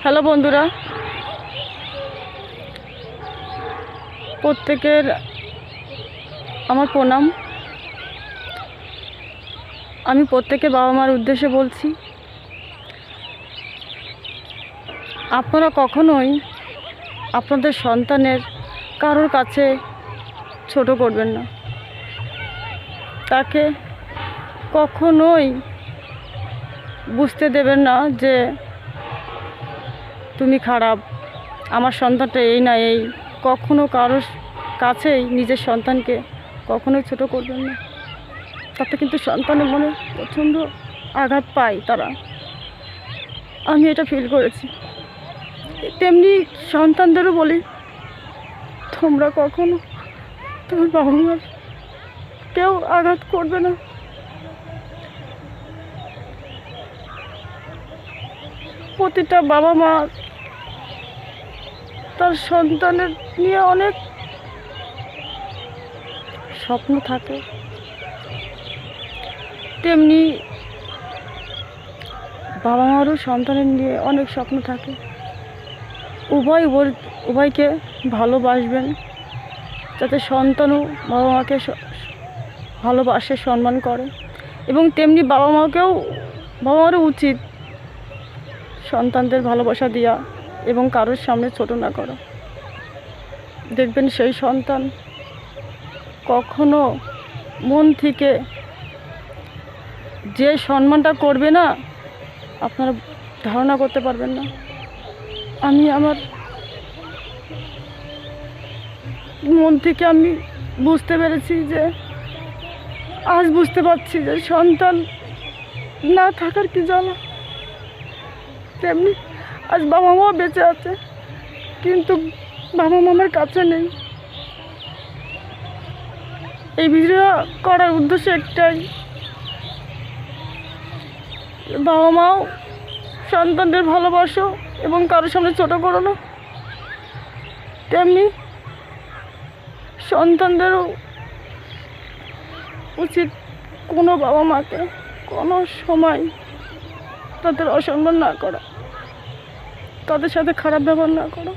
Hello বন্ধুরা, প্রত্যেকের আমার প্রণাম। আমি প্রত্যেকের বাবা মার উদ্দেশ্যে বলছি, আপনারা কখনোই আপনাদের সন্তানের কারোর কাছে ছোট করবেন না। তাকে কখনোই বুঝতে দেবেন না যে তুমি খারাপ, আমার সন্তানটা এই না এই। কখনো কারোর কাছেই নিজের সন্তানকে কখনোই ছোট করবেন না। তাতে কিন্তু সন্তানের মনে প্রচণ্ড আঘাত পায় তারা। আমি এটা ফিল করেছি। তেমনি সন্তানদেরও বলি, তোমরা কখনো তোমার বাবা মার কেউ আঘাত করবে না। প্রতিটা বাবা মা তার সন্তানের নিয়ে অনেক স্বপ্ন থাকে, তেমনি বাবা মারও সন্তানের নিয়ে অনেক স্বপ্ন থাকে। উভয়কে ভালোবাসবেন, যাতে সন্তানও বাবা মাকে ভালোবাসে, সম্মান করে। এবং তেমনি বাবা মারও উচিত সন্তানদের ভালোবাসা দেওয়া এবং কারোর সামনে ছোট না করা। দেখবেন সেই সন্তান কখনো মন থেকে যে সম্মানটা করবে না, আপনারা ধারণা করতে পারবেন না। আমি আমার মন থেকে আমি বুঝতে পেরেছি যে আজ বুঝতে পারছি যে সন্তান না থাকার কি জ্বালা। তেমনি আজ বাবা মা বেঁচে আছে, কিন্তু বাবা মামার কাছে নেই। এই ভিডিও করার উদ্দেশ্য একটাই, বাবা মাও সন্তানদের ভালোবাসো এবং কারোর সামনে ছোট করো না। তেমনি সন্তানদেরও উচিত কোনো বাবা মাকে কোনো সময় তাদের অসম্মান না করা, তাদের সাথে খারাপ ব্যবহার না করা।